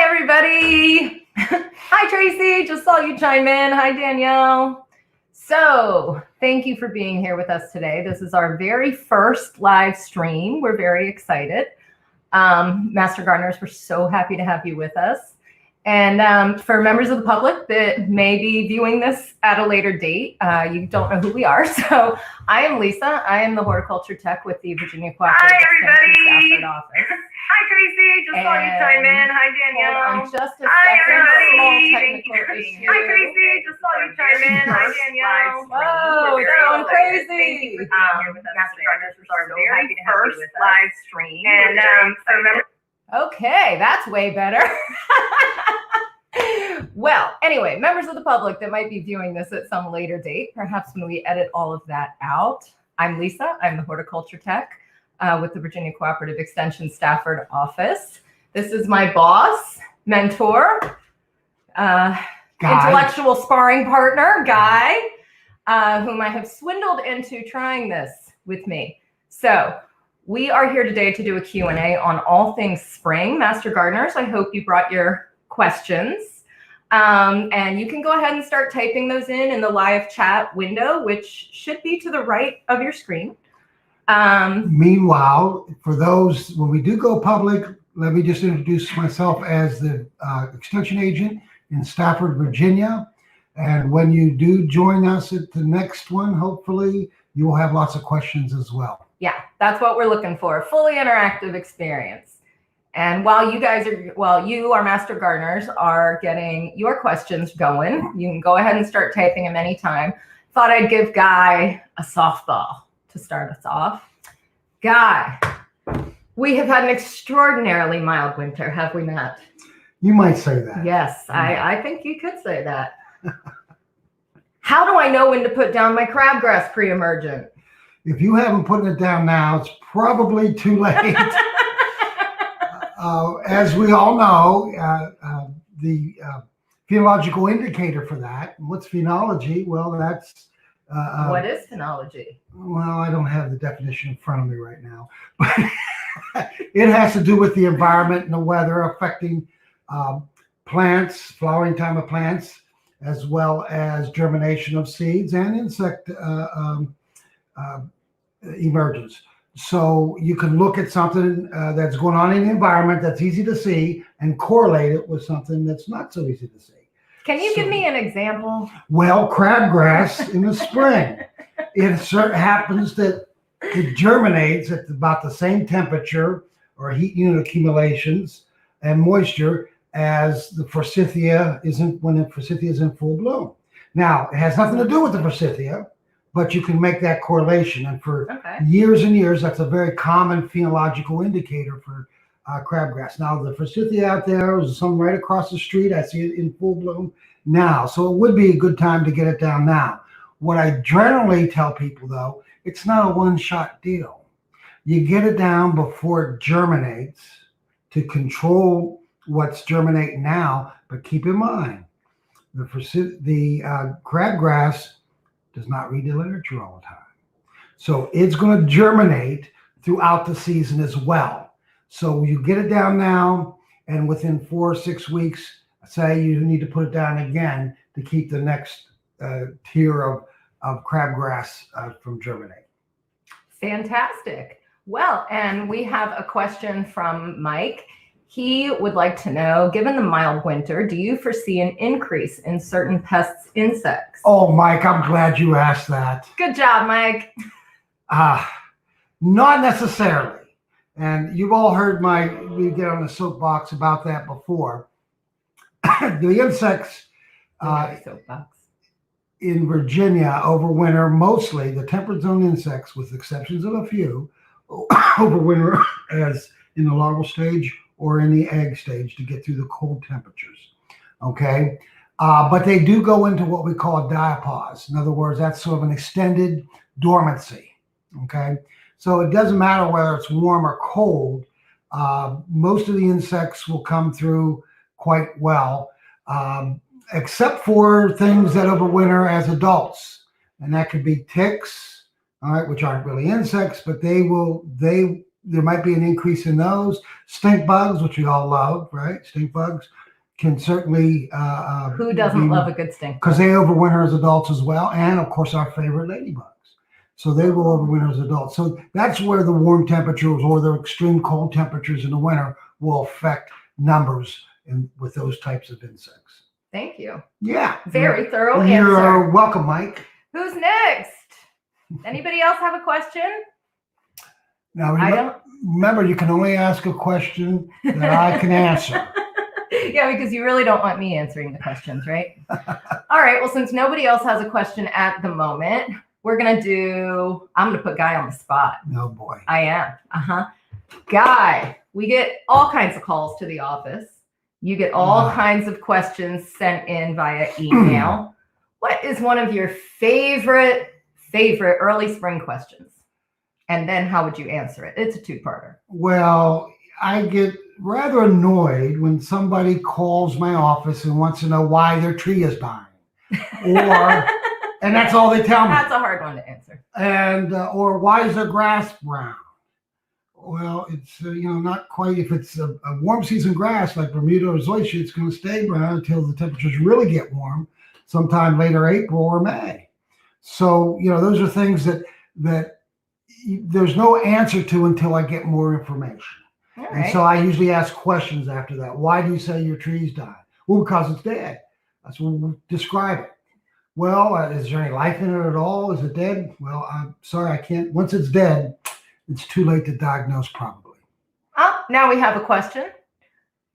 everybody. Hi, Tracy. Just saw you chime in. Hi, Danielle. So thank you for being here with us today. This is our very first live stream. We're very excited. Master Gardeners, we're so happy to have you with us. And for members of the public that may be viewing this at a later date, you don't know who we are. So I am Lisa. I am the Horticulture Tech with the Virginia Cooperative Extension Stafford office. Hi, Tracy. Just saw you chime in. Hi, Danielle. Hold on just a second. Small technical issue. Hi, Tracy. Just saw you chime in. Hi, Danielle. Whoa, it's going crazy. Master Gardeners, we're so happy to have you with us. Live stream. And remember. Okay, that's way better. Well, anyway, members of the public that might be viewing this at some later date, perhaps when we edit all of that out. I'm Lisa. I'm the Horticulture Tech with the Virginia Cooperative Extension Stafford office. This is my boss, mentor, intellectual sparring partner, Guy, whom I have swindled into trying this with me. So we are here today to do a Q&A on all things spring. Master Gardeners, I hope you brought your questions. And you can go ahead and start typing those in the live chat window, which should be to the right of your screen. Meanwhile, for those, when we do go public, let me just introduce myself as the extension agent in Stafford, Virginia. And when you do join us at the next one, hopefully you will have lots of questions as well. Yeah, that's what we're looking for, a fully interactive experience. And while you guys are, you, our Master Gardeners, are getting your questions going, you can go ahead and start typing them anytime. Thought I'd give Guy a softball to start us off. Guy, we have had an extraordinarily mild winter, have we not? You might say that. Yes, I think you could say that. How do I know when to put down my crabgrass pre-emergent? If you haven't put it down now, it's probably too late. As we all know, the phenological indicator for that, what's phenology? Well, that's... what is phenology? Well, I don't have the definition in front of me right now, but it has to do with the environment and the weather affecting plants, flowering time of plants, as well as germination of seeds and insect emergence. So you can look at something that's going on in the environment that's easy to see and correlate it with something that's not so easy to see. Can you give me an example? Well, crabgrass in the spring. It happens that it germinates at about the same temperature or heat unit accumulations and moisture as the forsythia when the forsythia is in full bloom. Now, it has nothing to do with the forsythia, but you can make that correlation. And for years and years, that's a very common phenological indicator for crabgrass. Now, the forsythia out there is some right across the street. I see it in full bloom now. So it would be a good time to get it down now. What I generally tell people, though, it's not a one-shot deal. You get it down before it germinates to control what's germinating now. But keep in mind, the crabgrass does not read the literature all the time. So it's going to germinate throughout the season as well. So you get it down now, and within 4 or 6 weeks, say you need to put it down again to keep the next tier of crabgrass from germinating. Fantastic. Well, and we have a question from Mike. He would like to know, given the mild winter, do you foresee an increase in certain pests, insects? Oh, Mike, I'm glad you asked that. Good job, Mike. Not necessarily. And you've all heard me get on the soapbox about that before. The insects in Virginia overwinter, mostly the temperate zone insects, with exceptions of a few, overwinter as in the larval stage or in the egg stage to get through the cold temperatures. Okay. But they do go into what we call a diapause. In other words, that's sort of an extended dormancy. Okay. So it doesn't matter whether it's warm or cold. Most of the insects will come through quite well, except for things that overwinter as adults. And that could be ticks, all right, which aren't really insects, but they there might be an increase in those. Stink bugs, which we all love, right? Stink bugs can certainly Who doesn't love a good stink? Because they overwinter as adults as well, and of course our favorite ladybugs. So they will overwinter as adults. So that's where the warm temperatures or the extreme cold temperatures in the winter will affect numbers with those types of insects. Thank you. Yeah. Very thorough You're answer. welcome, Mike. Who's next? Anybody else have a question? Now, I don't. remember, you can only ask a question that I can answer. Yeah, because you really don't want me answering the questions, right? All right. Well, since nobody else has a question at the moment, I'm going to put Guy on the spot. No, boy. I am. Guy, we get all kinds of calls to the office. You get all kinds of questions sent in via email. What is one of your favorite early spring questions? And then how would you answer it? It's a two-parter. Well, I get rather annoyed when somebody calls my office and wants to know why their tree is dying. And that's all they tell me. That's a hard one to answer. And or why is their grass brown? Well, it's not quite. If it's a warm season grass like Bermuda or zoysia, it's going to stay brown until the temperatures really get warm, sometime later April or May. So those are things that there's no answer to until I get more information. All right. And so I usually ask questions after that. Why do you say your tree's died? Well, because it's dead. That's what we'll describe it. Well, is there any life in it at all? Is it dead? Well, I'm sorry, I can't. Once it's dead, it's too late to diagnose probably. Oh, now we have a question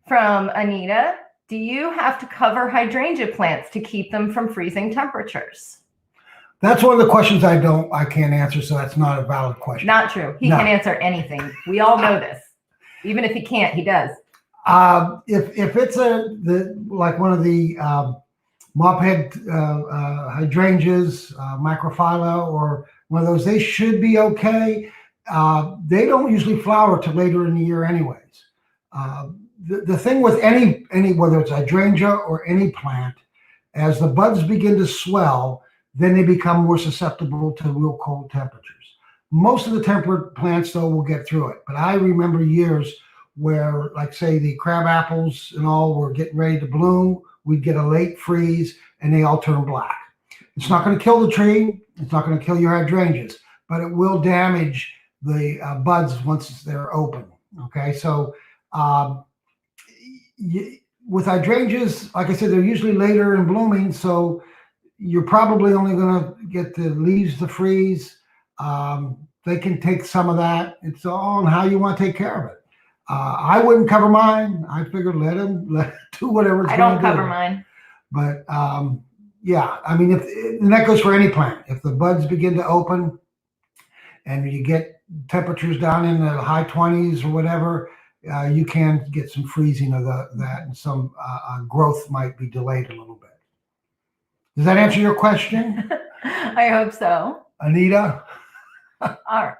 from Anita. Do you have to cover hydrangea plants to keep them from freezing temperatures? That's one of the questions I can't answer, so that's not a valid question. Not true. He can answer anything. We all know this. Even if he can't, he does. If it's like one of the mophead hydrangeas, microphylla, or one of those, they should be okay. They don't usually flower till later in the year anyways. The thing with any whether it's hydrangea or any plant, as the buds begin to swell, then they become more susceptible to real cold temperatures. Most of the temperate plants, though, will get through it. But I remember years where, like, say, the crab apples and all were getting ready to bloom. We'd get a late freeze, and they all turn black. It's not going to kill the tree. It's not going to kill your hydrangeas, but it will damage the buds once they're open. Okay, so with hydrangeas, like I said, they're usually later in blooming, so you're probably only going to get the leaves to freeze. They can take some of that. It's all on how you want to take care of it. I wouldn't cover mine. I figured let them do whatever it's going to do. I don't cover mine. But yeah, I mean, and that goes for any plant. If the buds begin to open and you get temperatures down in the high 20s or whatever, you can get some freezing of that, and some growth might be delayed a little bit. Does that answer your question? I hope so. Anita? All right.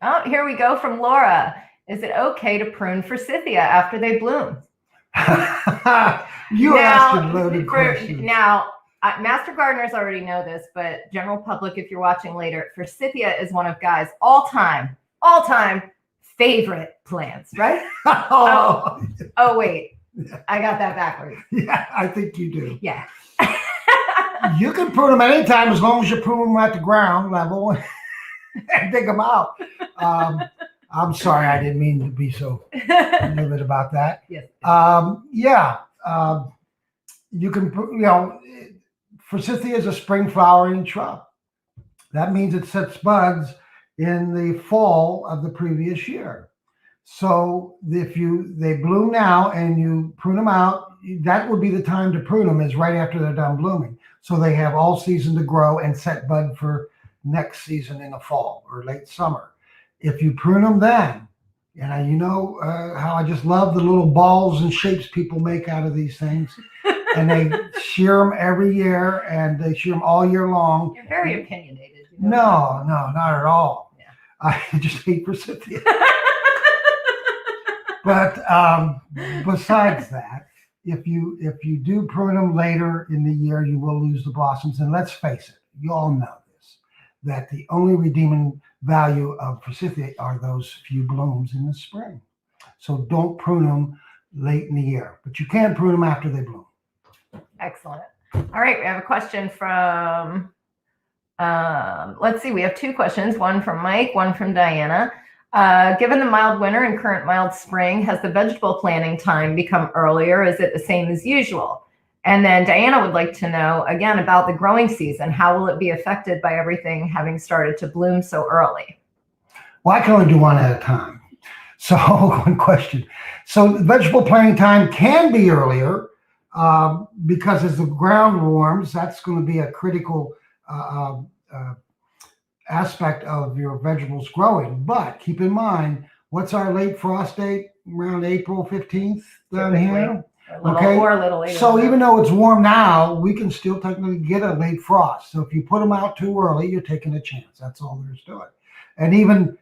Oh, here we go from Laura. Is it okay to prune forsythia after they bloom? You asked a loaded question. Now, master gardeners already know this, but general public, if you're watching later, forsythia is one of Guy's all-time favorite plants, right? Oh, wait. I got that backwards. Yeah, I think you do. Yeah. You can prune them anytime as long as you prune them at the ground level and dig them out. I'm sorry, I didn't mean to be so vivid about that. Yes. You can, forsythia is a spring flowering shrub. That means it sets buds in the fall of the previous year. So if they bloom now and you prune them out, that would be the time to prune them, is right after they're done blooming. So they have all season to grow and set bud for next season in the fall or late summer. If you prune them then, and you know how I just love the little balls and shapes people make out of these things, and they shear them every year, and they shear them all year long. You're very opinionated. No, not at all. Yeah. I just hate forsythia. But besides that, if you do prune them later in the year, you will lose the blossoms. And let's face it, you all know this, that the only redeeming value of forsythia are those few blooms in the spring. So don't prune them late in the year, but you can prune them after they bloom. Excellent. All right, we have a question from, let's see, we have two questions, one from Mike, one from Diana. Given the mild winter and current mild spring, has the vegetable planting time become earlier? Is it the same as usual? And then Diana would like to know, again, about the growing season. How will it be affected by everything having started to bloom so early? Well, I can only do one at a time. So one question. So vegetable planting time can be earlier because as the ground warms, that's going to be a critical aspect of your vegetables growing. But keep in mind, what's our late frost date? Around April 15th down here. Or a little later. So even though it's warm now, we can still technically get a late frost. So if you put them out too early, you're taking a chance. That's all there is to it. And even,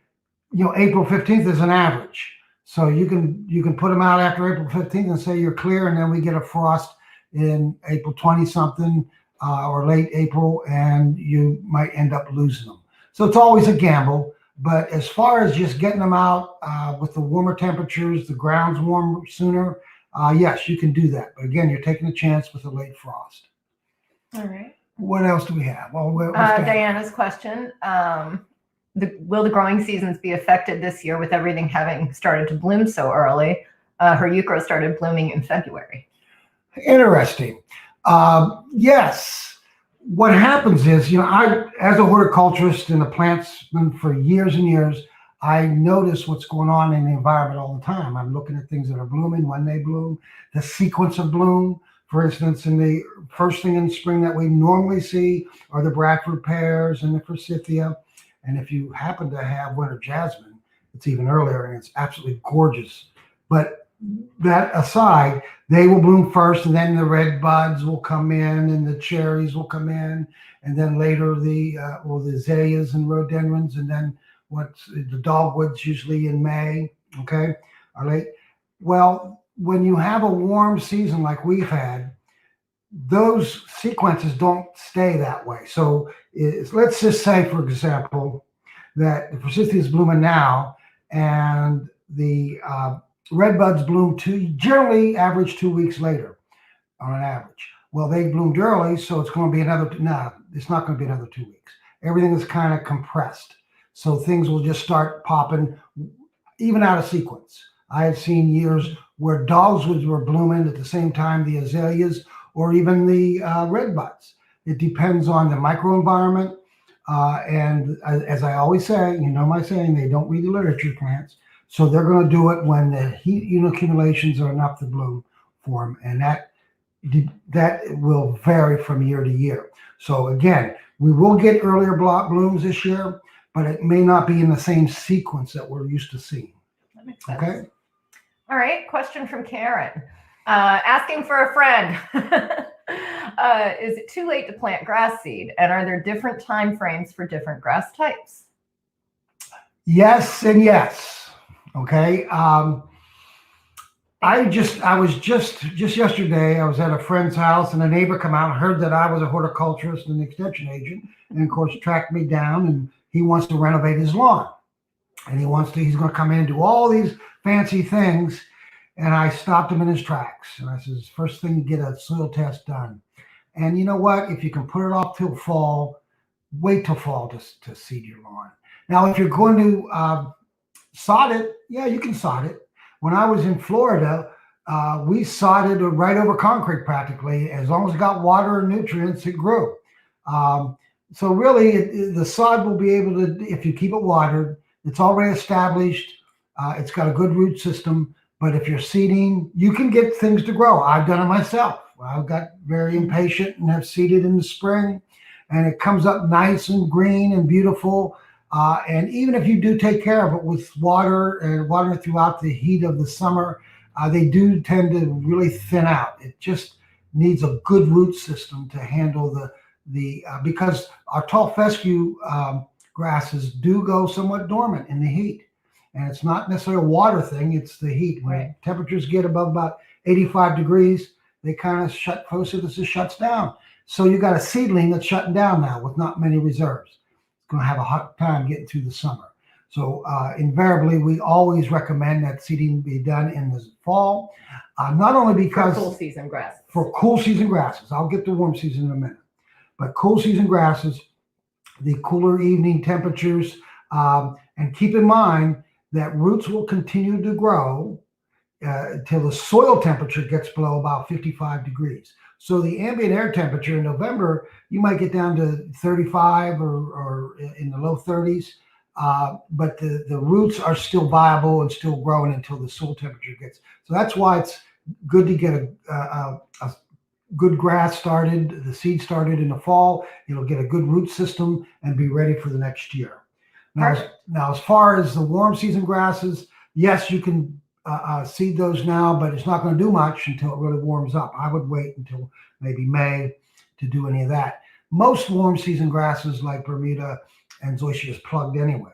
April 15th is an average. So you can put them out after April 15th and say you're clear, and then we get a frost in April 20 something or late April, and you might end up losing them. So it's always a gamble. But as far as just getting them out with the warmer temperatures, the ground's warm sooner. Yes, you can do that. But again, you're taking a chance with a late frost. All right. What else do we have? Well, Diana's question. Will the growing seasons be affected this year with everything having started to bloom so early? Her euchre started blooming in February. Interesting. Yes. What happens is, I, as a horticulturist and a plantsman for years and years, I notice what's going on in the environment all the time. I'm looking at things that are blooming, when they bloom, the sequence of bloom. For instance, in the first thing in spring that we normally see are the Bradford pears and the forsythia. And if you happen to have winter jasmine, it's even earlier and it's absolutely gorgeous. But that aside, they will bloom first, and then the red buds will come in, and the cherries will come in, and then later the azaleas and rhododendrons, and then the dogwoods usually in May, okay, are late. Well, when you have a warm season like we've had, those sequences don't stay that way. So let's just say, for example, that the forsythia is blooming now, and the red buds bloom generally average 2 weeks later on an average. Well, they bloomed early, so it's going to be it's not going to be another 2 weeks. Everything is kind of compressed. So things will just start popping even out of sequence. I have seen years where dogwoods were blooming at the same time the azaleas or even the red buds. It depends on the microenvironment. And as I always say, my saying, they don't read the literature, plants. So they're going to do it when the heat accumulations are enough to bloom for them. And that will vary from year to year. So again, we will get earlier blooms this year, but it may not be in the same sequence that we're used to seeing. That makes sense. Okay. All right. Question from Karen. Asking for a friend. Is it too late to plant grass seed? And are there different time frames for different grass types? Yes and yes. Okay. I was just yesterday, I was at a friend's house, and a neighbor come out and heard that I was a horticulturist and extension agent, and of course tracked me down, and he wants to renovate his lawn, and he's going to come in and do all these fancy things. And I stopped him in his tracks, and I says, first thing, get a soil test done. And you know what? If you can put it off till fall, wait till fall to seed your lawn. Now, if you're going to sod it, yeah, you can sod it. When I was in Florida, we sodded right over concrete practically. As long as it got water and nutrients, it grew. So really, the sod will be able to, if you keep it watered, it's already established. It's got a good root system. But if you're seeding, you can get things to grow. I've done it myself. I got very impatient and have seeded in the spring, and it comes up nice and green and beautiful. And even if you do take care of it with water and water throughout the heat of the summer, they do tend to really thin out. It just needs a good root system to handle because our tall fescue grasses do go somewhat dormant in the heat. And it's not necessarily a water thing, it's the heat. When temperatures get above about 85 degrees, they kind of photosynthesis shuts down. So you got a seedling that's shutting down now with not many reserves. going to have a hard time getting through the summer. So invariably, we always recommend that seeding be done in the fall, not only because for cool season grasses. For cool season grasses, I'll get to warm season in a minute, but cool season grasses, the cooler evening temperatures, and keep in mind that roots will continue to grow until the soil temperature gets below about 55 degrees. So the ambient air temperature in November, you might get down to 35 or in the low 30s. But the roots are still viable and still growing until the soil temperature gets. So that's why it's good to get a good grass started, the seed started in the fall. It'll get a good root system and be ready for the next year. Now, as far as the warm season grasses, yes, you can seed those now, but it's not going to do much until it really warms up. I would wait until maybe May to do any of that. Most warm season grasses like Bermuda and zoysia is plugged anyways.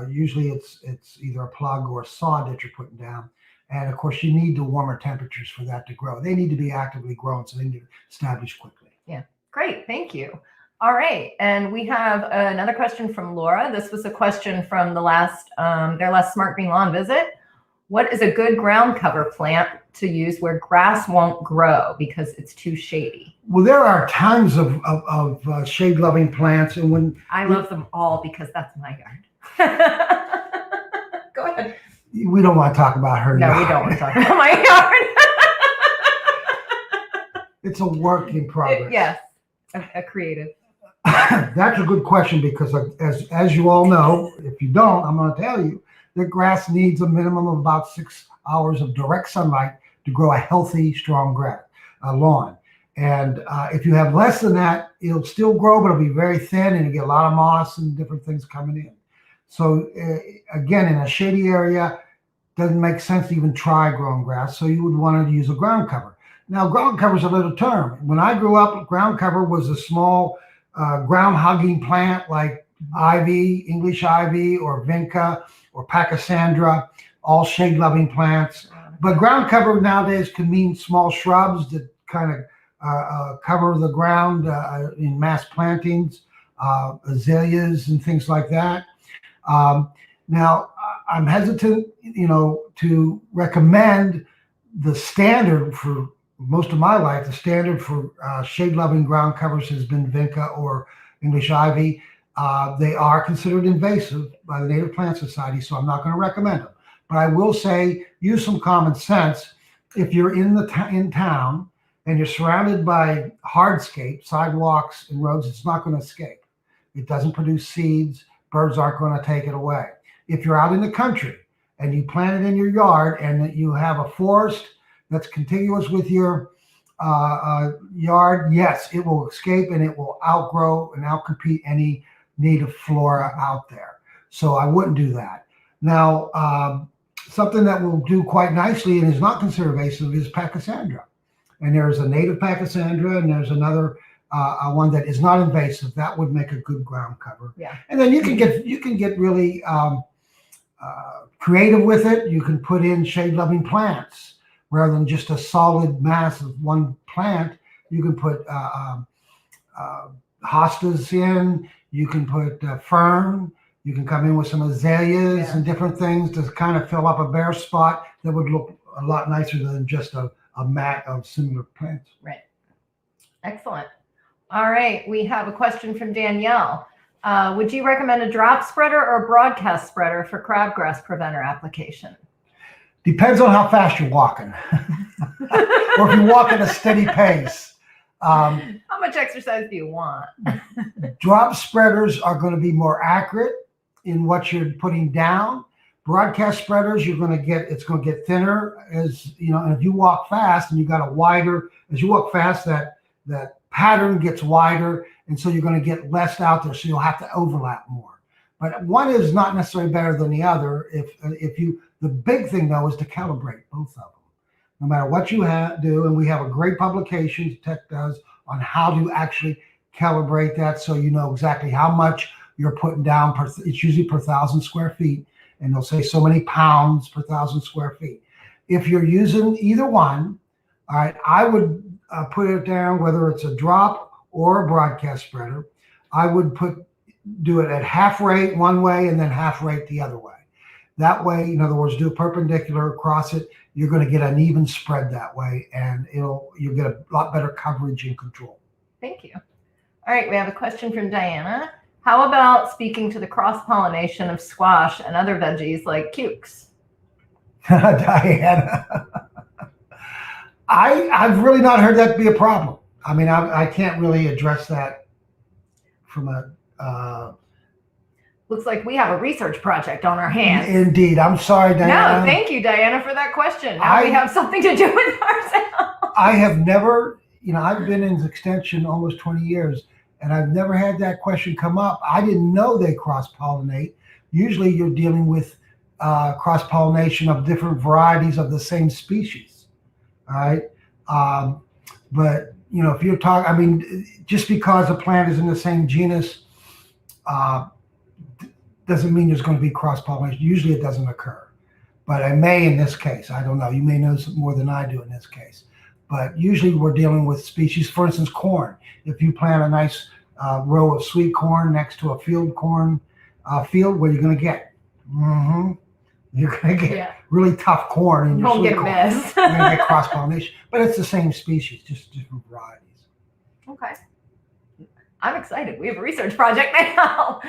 Usually it's either a plug or a sod that you're putting down. And of course you need the warmer temperatures for that to grow. They need to be actively grown so they need to establish quickly. Yeah, great, thank you. All right, and we have another question from Laura. This was a question from the last their last Smart Green Lawn visit. What is a good ground cover plant to use where grass won't grow because it's too shady? Well, there are tons of shade-loving plants, and when I love them all because that's my yard. Go ahead. We don't want to talk about her. No, yard. we don't want to talk about my yard. It's a work in progress. Yes, a creative. That's a good question because as you all know, if you don't, I'm going to tell you that grass needs a minimum of about 6 hours of direct sunlight to grow a healthy, strong lawn. And if you have less than that, it'll still grow, but it'll be very thin and you get a lot of moss and different things coming in. So again, in a shady area, doesn't make sense to even try growing grass. So you would want to use a ground cover. Now, ground cover is a little term. When I grew up, ground cover was a small ground hugging plant like ivy, English ivy, or vinca, or pachysandra, all shade loving plants. But ground cover nowadays can mean small shrubs that kind of cover the ground in mass plantings, azaleas and things like that. Now, I'm hesitant, to recommend the standard for most of my life. The standard for shade-loving ground covers has been vinca or English ivy. They are considered invasive by the Native Plant Society, so I'm not going to recommend them. But I will say, use some common sense. If you're in town and you're surrounded by hardscape, sidewalks and roads, it's not going to escape. It doesn't produce seeds. Birds aren't going to take it away. If you're out in the country and you plant it in your yard and that you have a forest that's contiguous with your yard, yes, it will escape and it will outgrow and outcompete any native flora out there. So I wouldn't do that. Now, something that will do quite nicely and is not considered invasive is pachysandra. And there's a native pachysandra and there's another one that is not invasive. That would make a good ground cover. Yeah. And then you can get really creative with it. You can put in shade-loving plants rather than just a solid mass of one plant. You can put hostas in. You can put fern. You can come in with some azaleas and different things to kind of fill up a bare spot that would look a lot nicer than just a mat of similar plants. Right. Excellent. All right. We have a question from Danielle. Would you recommend a drop spreader or a broadcast spreader for crabgrass preventer application? Depends on how fast you're walking or if you walk at a steady pace. How much exercise do you want? Drop spreaders are going to be more accurate in what you're putting down. Broadcast spreaders, it's going to get thinner as and if you walk fast and you got as you walk fast, that pattern gets wider, and so you're going to get less out there, so you'll have to overlap more. But one is not necessarily better than the other. The big thing though is to calibrate both of them. No matter what you do, and we have a great publication Tech does on how to actually calibrate that, so you know exactly how much you're putting down it's usually per 1,000 square feet, and they'll say so many pounds per 1,000 square feet. If you're using either one, all right, I would put it down, whether it's a drop or a broadcast spreader. I would put do it at half rate one way and then half rate the other way. That way, in other words, do perpendicular across it. You're going to get an even spread that way, and you'll get a lot better coverage and control. Thank you. All right, we have a question from Diana. How about speaking to the cross-pollination of squash and other veggies like cukes? Diana, I've really not heard that be a problem. I mean, I can't really address that from a... Looks like we have a research project on our hands. Indeed. I'm sorry, Diana. No, thank you, Diana, for that question. Now we have something to do with ourselves. I have never, I've been in extension almost 20 years, and I've never had that question come up. I didn't know they cross-pollinate. Usually you're dealing with cross-pollination of different varieties of the same species, all right? But, if you're talking, just because a plant is in the same genus, doesn't mean there's going to be cross-pollination. Usually it doesn't occur, but it may in this case. I don't know. You may know more than I do in this case, but usually we're dealing with species. For instance, corn. If you plant a nice row of sweet corn next to a field corn field, what are you going to get? You're going to get really tough corn in your sweet corn. Mess. You're going to get cross-pollination, but it's the same species, just different varieties. Okay. I'm excited. We have a research project now.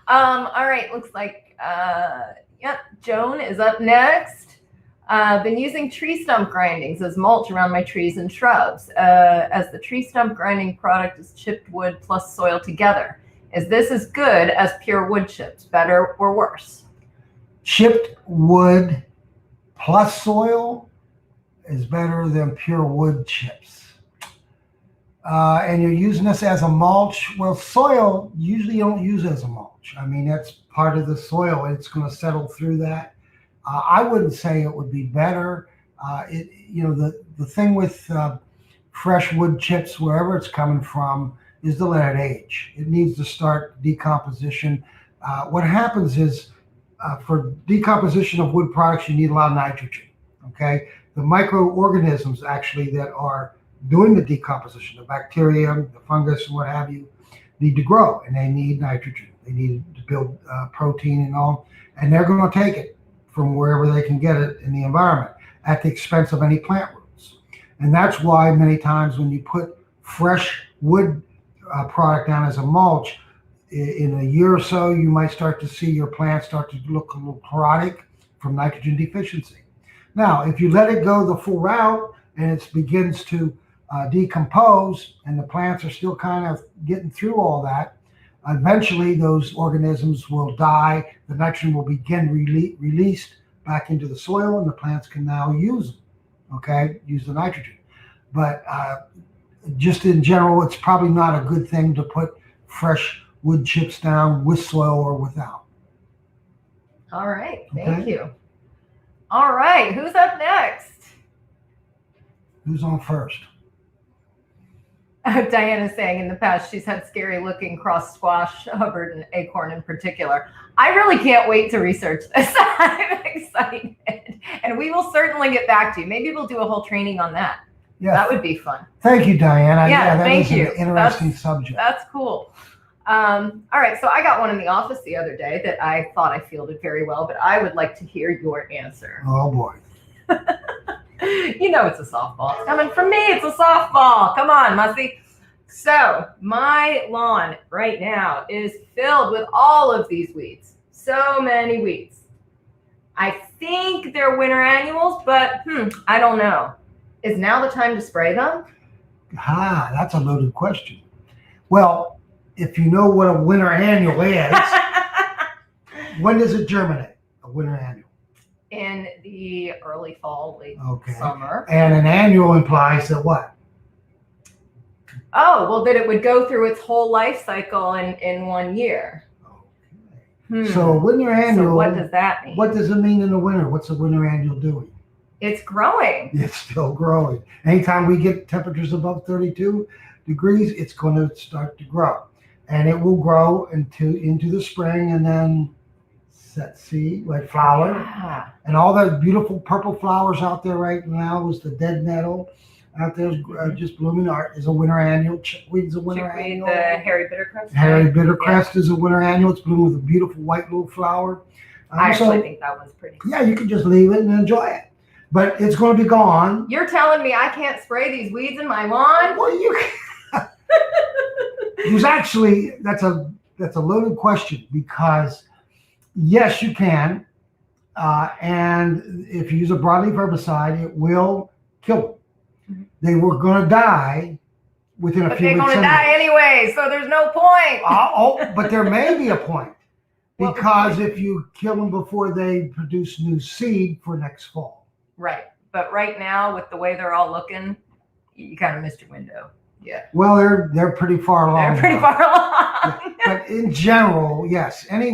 All right. Looks like, Joan is up next. Been using tree stump grindings as mulch around my trees and shrubs. As the tree stump grinding product is chipped wood plus soil together. Is this as good as pure wood chips? Better or worse? Chipped wood plus soil is better than pure wood chips. And you're using this as a mulch. Well, soil usually you don't use as a mulch. I mean, that's part of the soil. It's going to settle through that. I wouldn't say it would be better. The thing with fresh wood chips, wherever it's coming from, is to let it age. It needs to start decomposition. What happens is for decomposition of wood products, you need a lot of nitrogen. Okay, the microorganisms actually that are doing the decomposition, the bacteria, the fungus, and what have you, need to grow, and they need nitrogen. They need to build protein and all, and they're going to take it from wherever they can get it in the environment at the expense of any plant roots. And that's why many times when you put fresh wood product down as a mulch, in a year or so, you might start to see your plants start to look a little chlorotic from nitrogen deficiency. Now, if you let it go the full route and it begins to decompose and the plants are still kind of getting through all that, eventually those organisms will die. The nitrogen will begin released back into the soil, and the plants can now use them, okay, use the nitrogen. But just in general, it's probably not a good thing to put fresh wood chips down with soil or without. All right. Thank you. All right. Who's up next? Who's on first? Diana's saying in the past she's had scary looking cross squash, Hubbard, and acorn in particular. I really can't wait to research this. I'm excited. And we will certainly get back to you. Maybe we'll do a whole training on that. Yeah. That would be fun. Thank you, Diana. Yeah, that thank is you. An interesting subject. That's cool. All right. So I got one in the office the other day that I thought I fielded very well, but I would like to hear your answer. Oh, boy. It's a softball. It's coming from me. It's a softball. Come on, Mussey. So my lawn right now is filled with all of these weeds. So many weeds. I think they're winter annuals, but I don't know. Is now the time to spray them? That's a loaded question. Well, if you know what a winter annual is, when does it germinate, a winter annual? In the early fall, late summer. And an annual implies that what? Oh, well, that it would go through its whole life cycle in 1 year. Okay. So a winter annual. So what does that mean? What does it mean in the winter? What's a winter annual doing? It's growing. It's still growing. Anytime we get temperatures above 32 degrees, it's going to start to grow. And it will grow into the spring and then set seed, like flower. Yeah. And all the beautiful purple flowers out there right now is the dead nettle. out there just blooming. Is a winter annual. Chickweed's a winter Chickweed, annual. the hairy bittercrest. Hairy bittercrest is a winter annual. It's blooming with a beautiful white little flower. I actually think that one's pretty. Yeah, you can just leave it and enjoy it. But it's going to be gone. You're telling me I can't spray these weeds in my lawn? Well, you can. There's actually, that's a loaded question, because yes, you can. And if you use a broadleaf herbicide, it will kill them. Mm-hmm. They were going to die within a few weeks. They're going to die anyway, so there's no point. But there may be a point. Because if you kill them before they produce new seed for next fall. Right. But right now, with the way they're all looking, you kind of missed your window. Yeah. Well, they're pretty far along. They're pretty far along. But in general, yes, any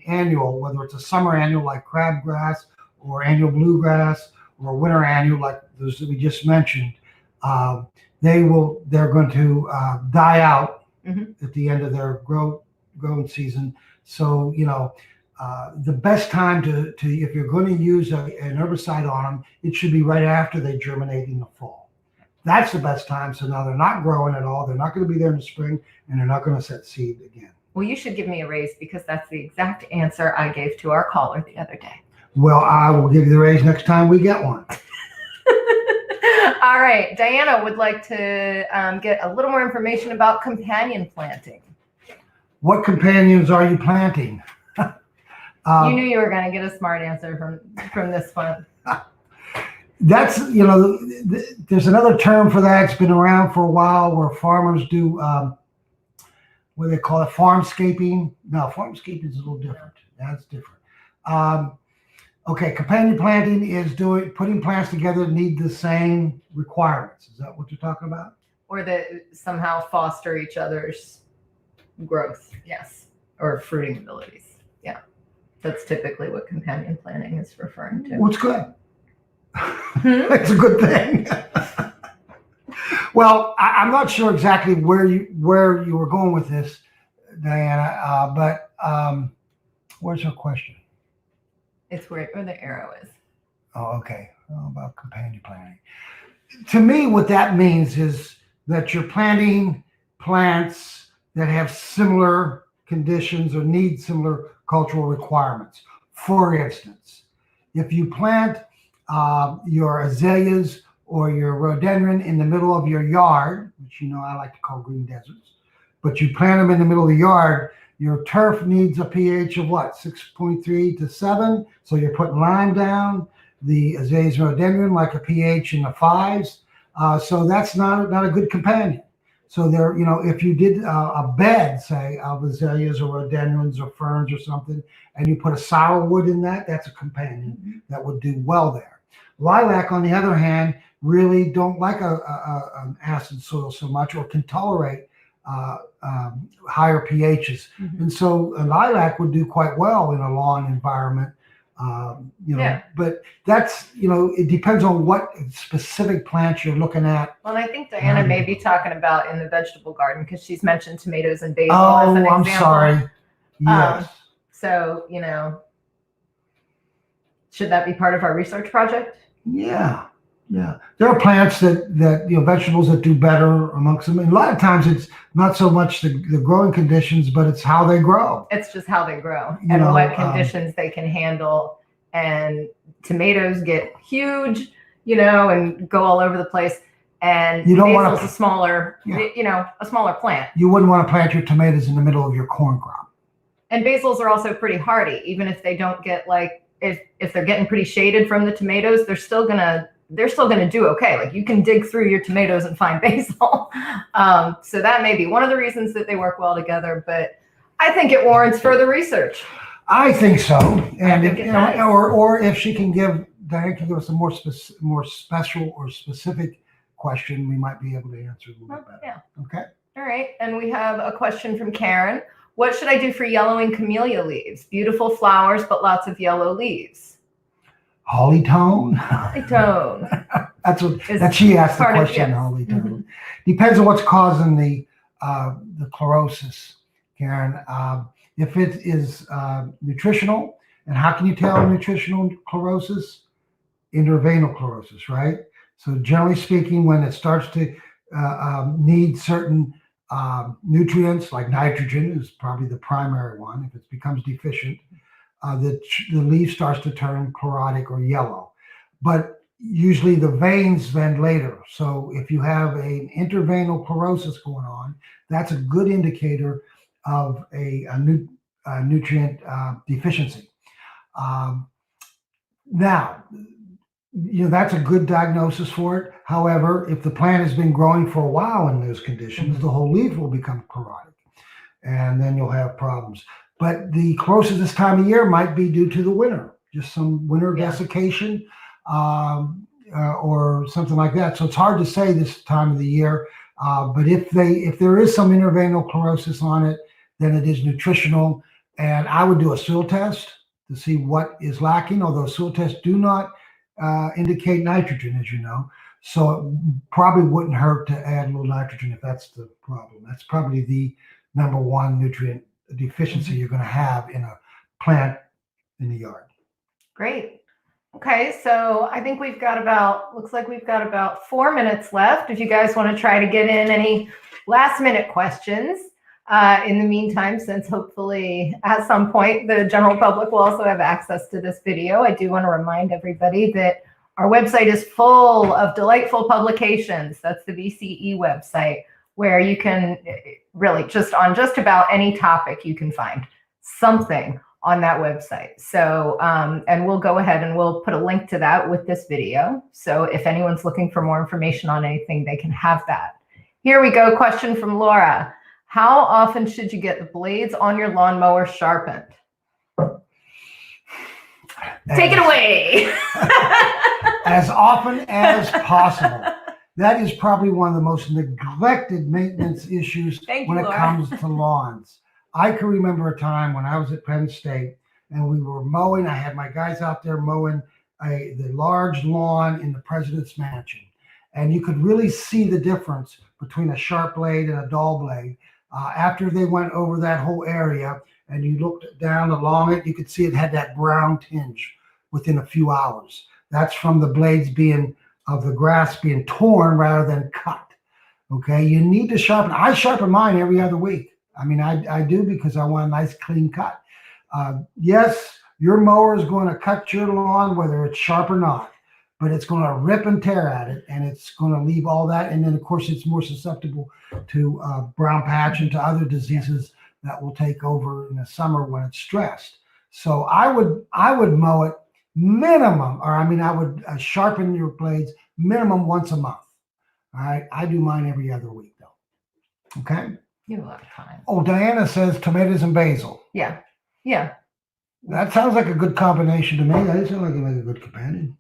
annual, whether it's a summer annual like crabgrass or annual bluegrass or winter annual like those that we just mentioned, they're going to die out at the end of their growing season. So, the best time to if you're going to use an herbicide on them, it should be right after they germinate in the fall. That's the best time. So now they're not growing at all. They're not going to be there in the spring, and they're not going to set seed again. Well, you should give me a raise, because that's the exact answer I gave to our caller the other day. Well, I will give you the raise next time we get one. All right. Diana would like to get a little more information about companion planting. What companions are you planting? You knew you were going to get a smart answer from this one. That's, there's another term for that. It's been around for a while, where farmers do, what do they call it? Farmscaping. No, farmscaping is a little different. That's different. Okay, companion planting is putting plants together that need the same requirements. Is that what you're talking about? Or that somehow foster each other's growth. Yes. Or fruiting abilities. Yeah. That's typically what companion planting is referring to. What's good? It's a good thing. Well, I'm not sure exactly where you were going with this, Diana, but where's her question? It's where the arrow is. Oh, okay. About companion planting. To me, what that means is that you're planting plants that have similar conditions or need similar cultural requirements. For instance, if you plant your azaleas or your rhododendron in the middle of your yard, which I like to call green deserts, but you plant them in the middle of the yard, your turf needs a pH of what, 6.3 to 7. So you're putting lime down. The azaleas and rhododendron like a pH in the 5s. So that's not a good companion. So there, if you did a bed, say, of azaleas or rhododendrons or ferns or something, and you put a sourwood in that, that's a companion that would do well there. Lilac, on the other hand, really don't like an acid soil so much, or can tolerate higher pHs. And so a lilac would do quite well in a lawn environment. But that's, it depends on what specific plants you're looking at. Well, I think Diana may be talking about in the vegetable garden, because she's mentioned tomatoes and basil as an example. I'm sorry. Yes. So, should that be part of our research project? Yeah. There are plants that vegetables that do better amongst them. And a lot of times it's not so much the growing conditions, but it's how they grow. It's just how they grow and what conditions they can handle. And tomatoes get huge, and go all over the place. And basil's a smaller, a smaller plant. You wouldn't want to plant your tomatoes in the middle of your corn crop. And basils are also pretty hardy, even if they don't get if they're getting pretty shaded from the tomatoes, they're still gonna do okay. Like, you can dig through your tomatoes and find basil. So that may be one of the reasons that they work well together, but I think it warrants further research. I think so. And or if she can Diane can give us a more special or specific question, we might be able to answer a little bit better. Yeah. Okay. All right. And we have a question from Karen. What should I do for yellowing camellia leaves? Beautiful flowers, but lots of yellow leaves. Holly tone. That's she asked the question. Holly tone. Depends on what's causing the chlorosis, Karen. If it is nutritional, and how can you tell nutritional chlorosis? Intraveinal chlorosis, right? So generally speaking, when it starts to need certain nutrients, like nitrogen is probably the primary one. If it becomes deficient, the leaf starts to turn chlorotic or yellow. But usually the veins vend later. So if you have an interveinal chlorosis going on, that's a good indicator of a nutrient deficiency. Now, that's a good diagnosis for it. However, if the plant has been growing for a while in those conditions, the whole leaf will become chlorotic, and then you'll have problems. But the chlorosis this time of year might be due to the winter, just some winter desiccation or something like that. So it's hard to say this time of the year. But if there is some interveinal chlorosis on it, then it is nutritional. And I would do a soil test to see what is lacking, although soil tests do not indicate nitrogen, as you know. So it probably wouldn't hurt to add a little nitrogen if that's the problem. That's probably the number one nutrient deficiency you're going to have in a plant in the yard. Great. Okay, so I think looks like we've got about 4 minutes left. If you guys want to try to get in any last minute questions. In the meantime, since hopefully at some point the general public will also have access to this video, I do want to remind everybody that our website is full of delightful publications. That's the VCE website, where you can really just about any topic you can find something on that website. So, and we'll go ahead and we'll put a link to that with this video. So if anyone's looking for more information on anything, they can have that. Here we go. Question from Laura. How often should you get the blades on your lawnmower sharpened? Take it away. As often as possible. That is probably one of the most neglected maintenance issues when it comes to lawns. I can remember a time when I was at Penn State and we were mowing. I had my guys out there mowing the large lawn in the president's mansion. And you could really see the difference between a sharp blade and a dull blade. After they went over that whole area and you looked down along it, you could see it had that brown tinge within a few hours. That's from the blades of the grass being torn rather than cut. Okay, you need to sharpen. I sharpen mine every other week. I mean, I do because I want a nice clean cut. Yes, your mower is going to cut your lawn whether it's sharp or not, but it's going to rip and tear at it, and it's going to leave all that. And then, of course, it's more susceptible to brown patch and to other diseases that will take over in the summer when it's stressed. So I would mow it minimum, I would sharpen your blades minimum once a month. All right, I do mine every other week though. Okay. You have a lot of time. Oh, Diana says tomatoes and basil. Yeah. Yeah. That sounds like a good combination to me. That sounds like it make a good companion.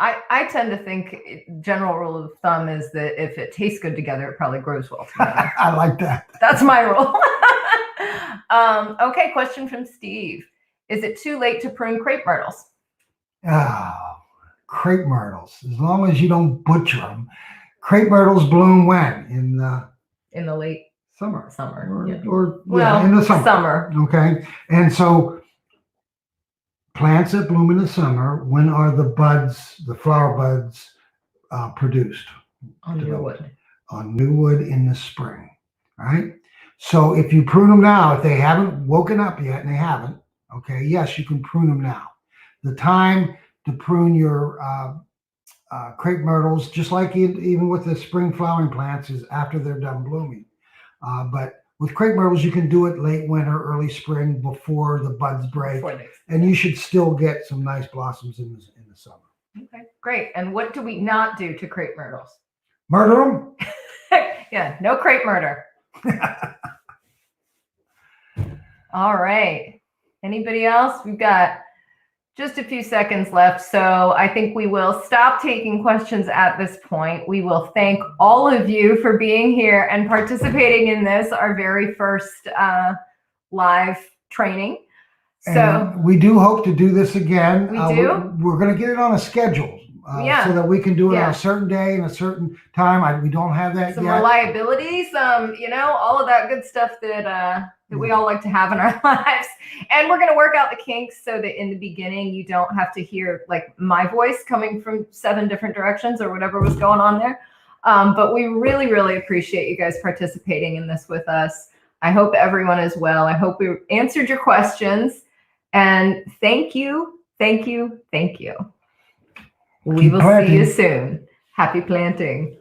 I tend to think general rule of thumb is that if it tastes good together, it probably grows well together. I like that. That's my rule. Okay, question from Steve. Is it too late to prune crepe myrtles? Oh, crepe myrtles. As long as you don't butcher them. Crepe myrtles bloom when? In the late summer. In the summer. Summer. Okay. And so plants that bloom in the summer, when are the flower buds produced? On new wood. On new wood in the spring. All right. So if you prune them now, if they haven't woken up yet, and they haven't, okay, yes, you can prune them now. The time to prune your crepe myrtles, just like even with the spring flowering plants, is after they're done blooming. But with crepe myrtles, you can do it late winter, early spring, before the buds break, and you should still get some nice blossoms in the summer. Okay, great. And what do we not do to crepe myrtles? Murder them? Yeah, no crepe murder. All right. Anybody else? We've got just a few seconds left, so I think we will stop taking questions at this point. We will thank all of you for being here and participating in this, our very first live training. So we do hope to do this again. We do. We're going to get it on a schedule so that we can do it on a certain day and a certain time. We don't have that some yet. reliability, all of that good stuff that that we all like to have in our lives. And we're going to work out the kinks so that in the beginning, you don't have to hear like my voice coming from 7 different directions or whatever was going on there. But we really, really appreciate you guys participating in this with us. I hope everyone is well. I hope we answered your questions. And thank you, thank you, thank you. We will see you soon. Happy planting.